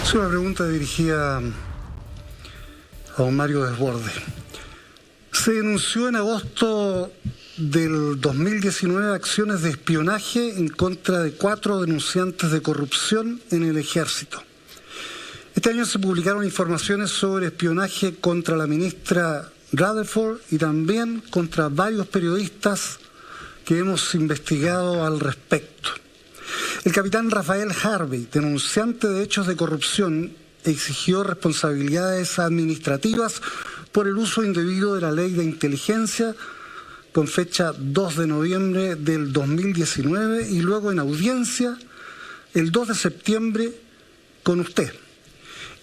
Es una pregunta dirigida a don Mario Desbordes. Se denunció en agosto del 2019 acciones de espionaje en contra de 4 denunciantes de corrupción en el Ejército. Este año se publicaron informaciones sobre espionaje contra la ministra Rutherford y también contra varios periodistas que hemos investigado al respecto. El capitán Rafael Harvey, denunciante de hechos de corrupción, exigió responsabilidades administrativas por el uso indebido de la ley de inteligencia con fecha 2 de noviembre del 2019 y luego en audiencia el 2 de septiembre con usted.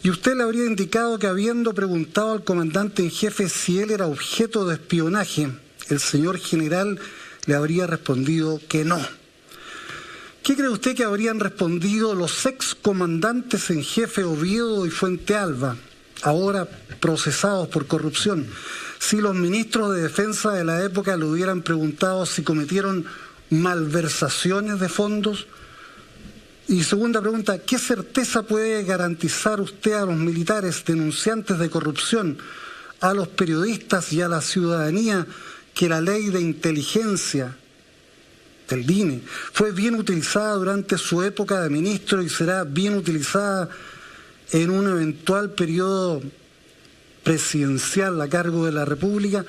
Y usted le habría indicado que habiendo preguntado al comandante en jefe si él era objeto de espionaje, el señor general le habría respondido que no. ¿Qué cree usted que habrían respondido los excomandantes en jefe Oviedo y Fuente Alba, ahora procesados por corrupción, si los ministros de defensa de la época le hubieran preguntado si cometieron malversaciones de fondos? Y segunda pregunta, ¿qué certeza puede garantizar usted a los militares denunciantes de corrupción, a los periodistas y a la ciudadanía que la ley de inteligencia del DINE fue bien utilizada durante su época de ministro y será bien utilizada en un eventual periodo presidencial a cargo de la República,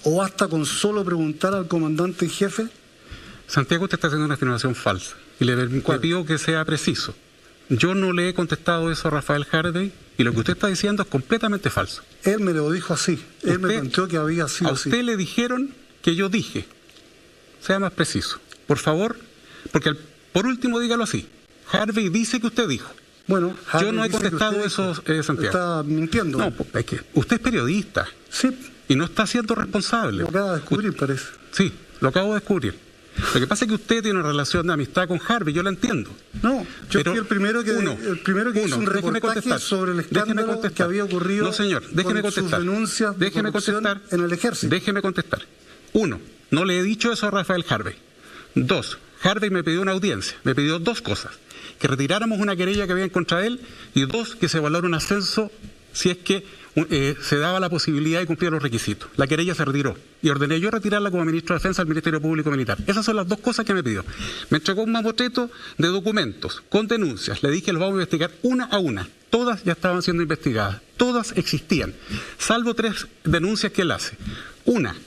o basta con solo preguntar al comandante en jefe? Santiago, usted está haciendo una afirmación falsa y le pido que sea preciso. Yo no le he contestado eso a Rafael Harvey y lo que usted está diciendo es completamente falso. Él me lo dijo así, él me planteó que había sido así. A usted le dijeron que yo dije. Sea más preciso, por favor, porque por último dígalo así. Harvey dice que usted dijo. Bueno, yo no he contestado eso, Santiago. Está mintiendo. No, es que usted es periodista. Sí. Y no está siendo responsable. Lo acaba de descubrir, parece. Sí, lo acabo de descubrir. Lo que pasa es que usted tiene una relación de amistad con Harvey, yo la entiendo. No, yo fui el primero que hizo un reportaje sobre el escándalo que había ocurrido. No, señor, déjeme contestar. Sus denuncias de corrupción en el Ejército. Déjeme contestar. 1, no le he dicho eso a Rafael Harvey. 2, Harvey me pidió una audiencia, me pidió 2 cosas. Que retiráramos una querella que había en contra de él y 2, que se evaluara un ascenso si es que se daba la posibilidad de cumplir los requisitos. La querella se retiró y ordené yo retirarla como ministro de Defensa al Ministerio Público Militar. Esas son las 2 cosas que me pidió. Me entregó un mamotreto de documentos con denuncias. Le dije, los vamos a investigar una a una. Todas ya estaban siendo investigadas. Todas existían. Salvo 3 denuncias que él hace. Una,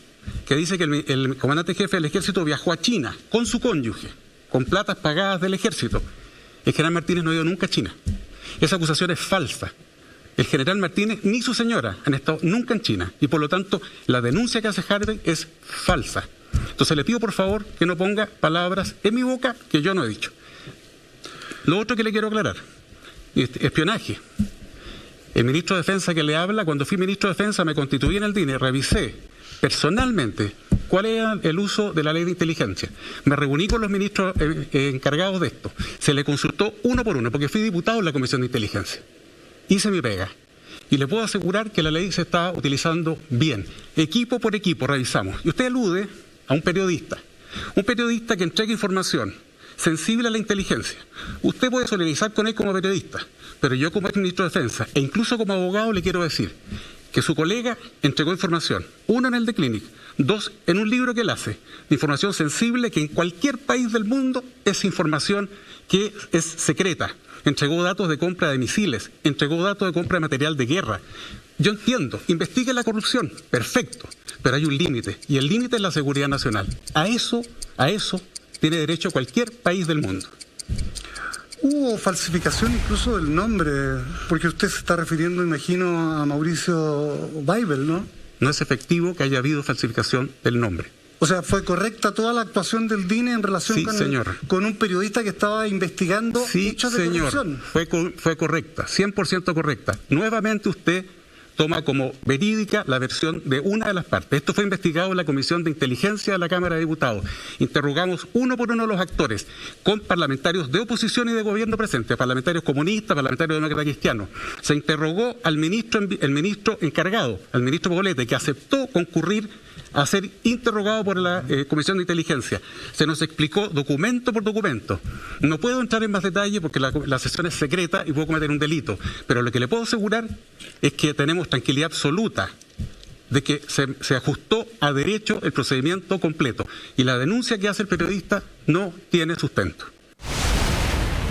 que dice que el comandante jefe del Ejército viajó a China con su cónyuge, con platas pagadas del Ejército. El general Martínez no ha ido nunca a China. Esa acusación es falsa. El general Martínez ni su señora han estado nunca en China y por lo tanto la denuncia que hace Harvey es falsa. Entonces le pido por favor que no ponga palabras en mi boca que yo no he dicho. Lo otro que le quiero aclarar, espionaje. El ministro de Defensa que le habla, cuando fui ministro de Defensa me constituí en el DINE, revisé personalmente cuál era el uso de la ley de inteligencia. Me reuní con los ministros encargados de esto. Se le consultó uno por uno porque fui diputado en la Comisión de Inteligencia. Hice mi pega. Y le puedo asegurar que la ley se está utilizando bien. Equipo por equipo revisamos. Y usted alude a un periodista. Un periodista que entrega información sensible a la inteligencia. Usted puede solidarizar con él como periodista, pero yo como ministro de Defensa e incluso como abogado le quiero decir que su colega entregó información. 1 en el The Clinic, 2 en un libro que él hace. Información sensible que en cualquier país del mundo es información que es secreta. Entregó datos de compra de misiles, entregó datos de compra de material de guerra. Yo entiendo, investigue la corrupción, perfecto, pero hay un límite, y el límite es la seguridad nacional. A eso tiene derecho cualquier país del mundo. Hubo falsificación incluso del nombre, porque usted se está refiriendo, imagino, a Mauricio Weibel, ¿no? No es efectivo que haya habido falsificación del nombre. O sea, ¿fue correcta toda la actuación del DINE en relación con un periodista que estaba investigando hechos de corrupción? Fue correcta, 100% correcta. Nuevamente usted toma como verídica la versión de una de las partes. Esto fue investigado en la Comisión de Inteligencia de la Cámara de Diputados. Interrogamos uno por uno a los actores, con parlamentarios de oposición y de gobierno presentes, parlamentarios comunistas, parlamentarios demócratas cristianos. Se interrogó al ministro, el ministro encargado, al ministro Poblete, que aceptó concurrir a ser interrogado por la Comisión de Inteligencia. Se nos explicó documento por documento. No puedo entrar en más detalle porque la sesión es secreta y puedo cometer un delito, pero lo que le puedo asegurar es que tenemos tranquilidad absoluta de que se ajustó a derecho el procedimiento completo y la denuncia que hace el periodista no tiene sustento.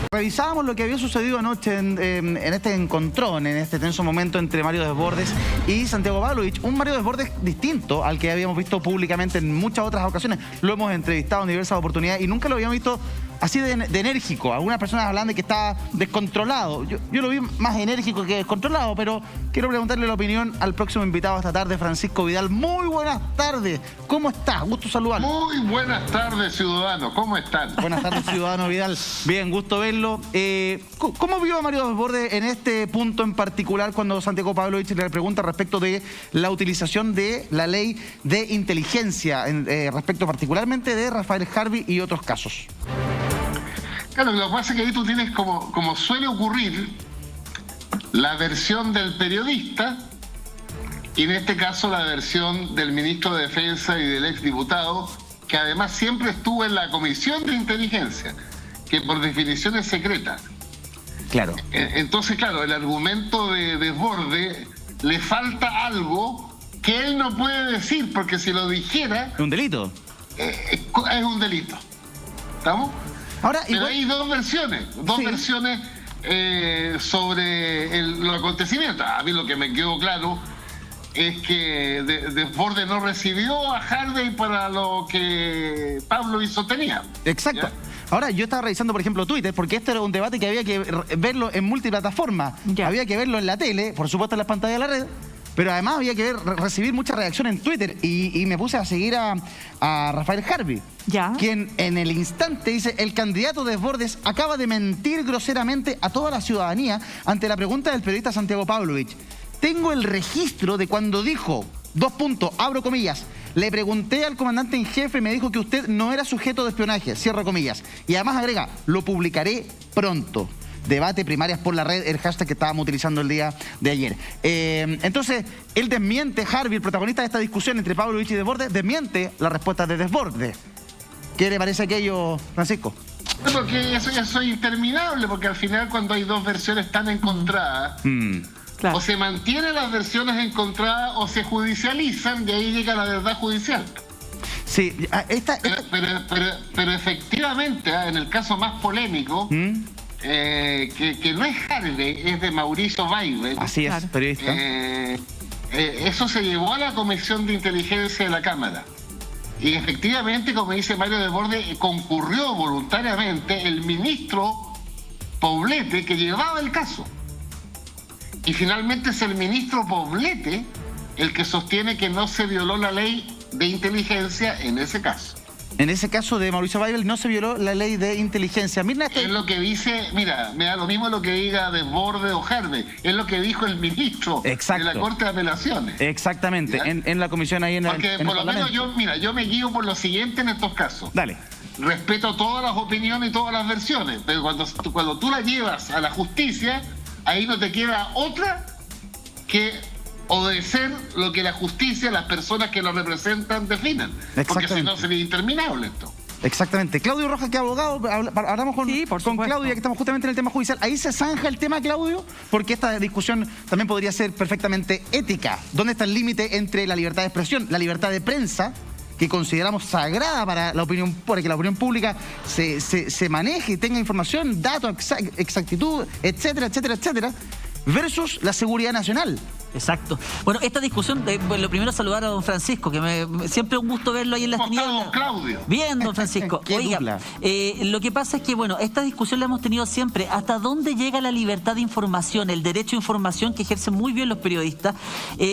Revisábamos lo que había sucedido anoche en este encontrón, en este tenso momento entre Mario Desbordes y Santiago Pavlovich. Un Mario Desbordes distinto al que habíamos visto públicamente en muchas otras ocasiones. Lo hemos entrevistado en diversas oportunidades y nunca lo habíamos visto así de enérgico. Algunas personas hablan de que estaba descontrolado. Yo lo vi más enérgico que descontrolado, pero quiero preguntarle la opinión al próximo invitado esta tarde, Francisco Vidal. Muy buenas tardes. ¿Cómo estás? Gusto saludarlo. Muy buenas tardes, ciudadano. ¿Cómo están? Buenas tardes, ciudadano Vidal. Bien, gusto verlo. ¿Cómo vio a Mario Desbordes en este punto en particular cuando Santiago Pavlovich le pregunta respecto de la utilización de la ley de inteligencia, respecto particularmente de Rafael Harvey y otros casos? Claro, lo que pasa es que ahí tú tienes, como suele ocurrir, la versión del periodista y en este caso la versión del ministro de Defensa y del exdiputado, que además siempre estuvo en la Comisión de Inteligencia, que por definición es secreta. Claro. Entonces, claro, el argumento de Desbordes le falta algo que él no puede decir, porque si lo dijera... ¿Es un delito? Es un delito. ¿Estamos? Ahora, pero hay dos versiones sobre los acontecimientos. A mí lo que me quedó claro es que Desbordes no recibió a Harvey para lo que Pavlovich sostenía. Exacto. ¿Ya? Ahora, yo estaba revisando, por ejemplo, Twitter, porque este era un debate que había que verlo en multiplataforma. Había que verlo en la tele, por supuesto en las pantallas de la red, pero además había que recibir mucha reacción en Twitter y me puse a seguir a Rafael Harvey, quien en el instante dice: el candidato Desbordes acaba de mentir groseramente a toda la ciudadanía ante la pregunta del periodista Santiago Pavlovich. Tengo el registro de cuando dijo, abro comillas, le pregunté al comandante en jefe y me dijo que usted no era sujeto de espionaje, cierro comillas. Y además agrega, lo publicaré pronto. Debate primarias por la red, el hashtag que estábamos utilizando el día de ayer. Entonces, él desmiente, Harvey, el protagonista de esta discusión entre Pavlovich y Desbordes, desmiente la respuesta de Desbordes. ¿Qué le parece aquello, Francisco? Porque eso es interminable, porque al final cuando hay dos versiones tan encontradas, claro, o se mantienen las versiones encontradas o se judicializan, y ahí llega la verdad judicial. Sí, pero efectivamente, en el caso más polémico, que no es Harvey, es de Mauricio Weibel. Así es, periodista. Eso se llevó a la Comisión de Inteligencia de la Cámara. Y efectivamente, como dice Mario Desbordes, concurrió voluntariamente el ministro Poblete, que llevaba el caso. Y finalmente es el ministro Poblete el que sostiene que no se violó la ley de inteligencia en ese caso. En ese caso de Mauricio Weibel no se violó la ley de inteligencia. Es lo que dice, mira, me da lo mismo lo que diga Desbordes o Harvey, es lo que dijo el ministro de la Corte de Apelaciones. Exactamente, en la comisión ahí en el Porque por lo menos yo me guío por lo siguiente en estos casos. Dale. Respeto todas las opiniones y todas las versiones, pero cuando tú la llevas a la justicia, ahí no te queda otra que obedecer lo que la justicia, las personas que lo representan, definan. Porque si no sería interminable esto. Exactamente. Claudio Rojas, que es abogado, hablamos con Claudia, que estamos justamente en el tema judicial. Ahí se zanja el tema, Claudio, porque esta discusión también podría ser perfectamente ética. ¿Dónde está el límite entre la libertad de expresión, la libertad de prensa, que consideramos sagrada para la opinión, para que la opinión pública se maneje y tenga información, datos, exactitud, etcétera, etcétera, etcétera, versus la seguridad nacional? Exacto. Bueno, esta discusión, lo primero saludar a don Francisco, que siempre un gusto verlo ahí en las tinieblas. Claudio. Bien, don Francisco. Oiga, lo que pasa es que, bueno, esta discusión la hemos tenido siempre. ¿Hasta dónde llega la libertad de información, el derecho a información que ejercen muy bien los periodistas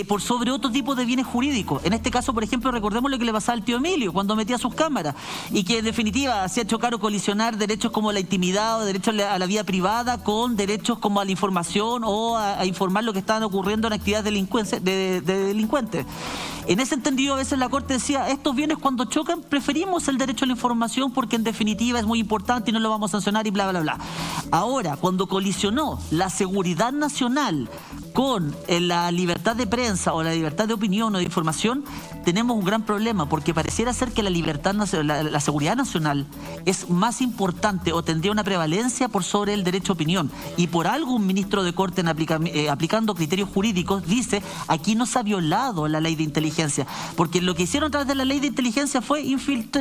por sobre otro tipo de bienes jurídicos? En este caso, por ejemplo, recordemos lo que le pasaba al tío Emilio cuando metía sus cámaras y que en definitiva hacía chocar o colisionar derechos como la intimidad o derechos a la vida privada con derechos como a la información o a informar lo que estaban ocurriendo en entidades de delincuentes. En ese entendido, a veces la Corte decía, estos bienes cuando chocan, preferimos el derecho a la información porque en definitiva es muy importante y no lo vamos a sancionar y bla, bla, bla. Ahora, cuando colisionó la seguridad nacional con la libertad de prensa o la libertad de opinión o de información, tenemos un gran problema, porque pareciera ser que la libertad, la seguridad nacional es más importante o tendría una prevalencia por sobre el derecho a opinión. Y por algo un ministro de Corte, aplicando criterios jurídicos, dice, aquí no se ha violado la ley de inteligencia, porque lo que hicieron a través de la ley de inteligencia fue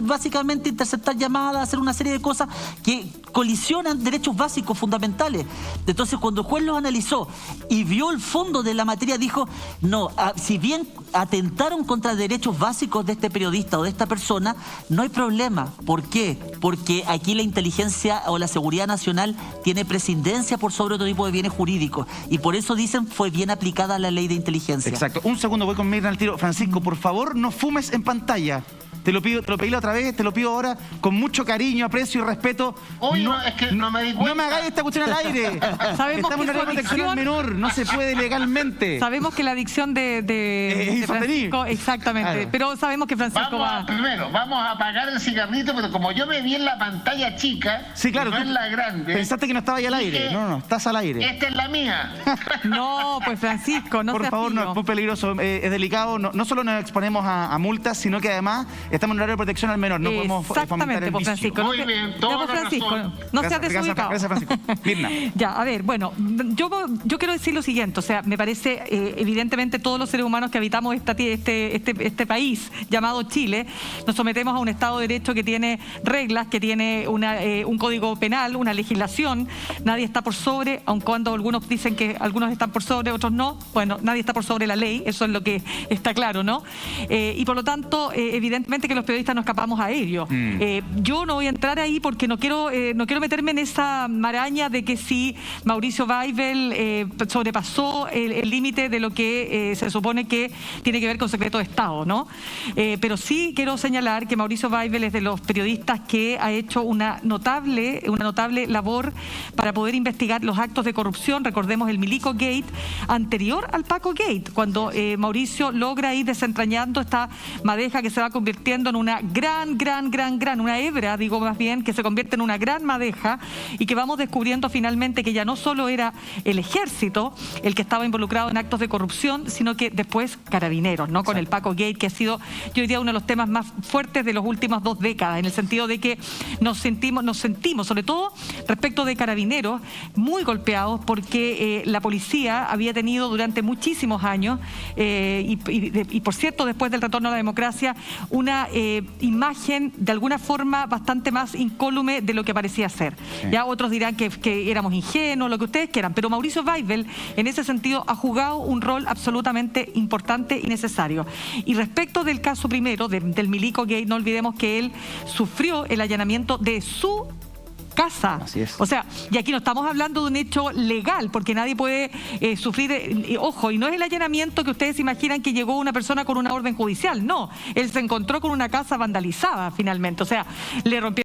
básicamente interceptar llamadas, hacer una serie de cosas que colisionan derechos básicos fundamentales. Entonces, cuando el juez los analizó y vio el fondo de la materia, dijo, no, si bien atentaron contra derechos básicos de este periodista o de esta persona, no hay problema. ¿Por qué? Porque aquí la inteligencia o la seguridad nacional tiene presidencia por sobre otro tipo de bienes jurídicos, y por eso dicen fue bien aplicada la ley de inteligencia. Exacto. Un segundo, voy con Mirna al tiro. Francisco, por favor, no fumes en pantalla. Te lo pido, te lo pedí la otra vez, te lo pido ahora con mucho cariño, aprecio y respeto. Oye, no, es que no me di cuenta. No me hagáis esta cuestión al aire. Sabemos Estamos en que una protección al menor, no se puede legalmente. Sabemos que la adicción de Francisco, exactamente, claro. Pero sabemos que Francisco Primero, vamos a apagar el cigarrito, pero como yo me vi en la pantalla chica, sí, claro, no en la grande. Pensaste que no estaba ahí al aire. No, estás al aire. Esta es la mía. No, pues Francisco, no por favor, no, es muy peligroso, es delicado. No solo nos exponemos a multas, sino que además estamos en horario de protección al menor, no podemos fomentar el vicio. Francisco, muy bien, toda la razón. No seas desubicado. Gracias, Francisco. Mirna. Ya, a ver, bueno, yo quiero decir lo siguiente, o sea, me parece, evidentemente todos los seres humanos que habitamos este país llamado Chile, nos sometemos a un Estado de Derecho que tiene reglas, que tiene un código penal, una legislación, nadie está por sobre, aun cuando algunos dicen que algunos están por sobre, otros no, bueno, nadie está por sobre la ley, eso es lo que está claro, ¿no? Y por lo tanto, evidentemente que los periodistas no escapamos a ello. Yo no voy a entrar ahí porque no quiero meterme en esa maraña de que si Mauricio Weibel sobrepasó el límite de lo que se supone que tiene que ver con secreto de Estado, ¿no? Pero sí quiero señalar que Mauricio Weibel es de los periodistas que ha hecho una notable labor para poder investigar los actos de corrupción. Recordemos el Milico Gate anterior al Paco Gate, cuando Mauricio logra ir desentrañando esta madeja que se va convirtiendo en una una hebra, digo más bien, que se convierte en una gran madeja, y que vamos descubriendo finalmente que ya no solo era el ejército el que estaba involucrado en actos de corrupción, sino que después Carabineros, ¿no? Con el Paco Gate, que ha sido, yo diría, uno de los temas más fuertes de las últimas 2 décadas, en el sentido de que nos sentimos, sobre todo respecto de Carabineros, muy golpeados porque la policía había tenido durante muchísimos años, y por cierto, después del retorno a la democracia, una imagen de alguna forma bastante más incólume de lo que parecía ser. Sí. Ya otros dirán que éramos ingenuos, lo que ustedes quieran, pero Mauricio Weibel en ese sentido ha jugado un rol absolutamente importante y necesario. Y respecto del caso primero, del Milico Gate, no olvidemos que él sufrió el allanamiento de su casa. Así es. O sea, y aquí no estamos hablando de un hecho legal, porque nadie puede sufrir, ojo, y no es el allanamiento que ustedes imaginan que llegó una persona con una orden judicial, no, él se encontró con una casa vandalizada finalmente, o sea, le rompieron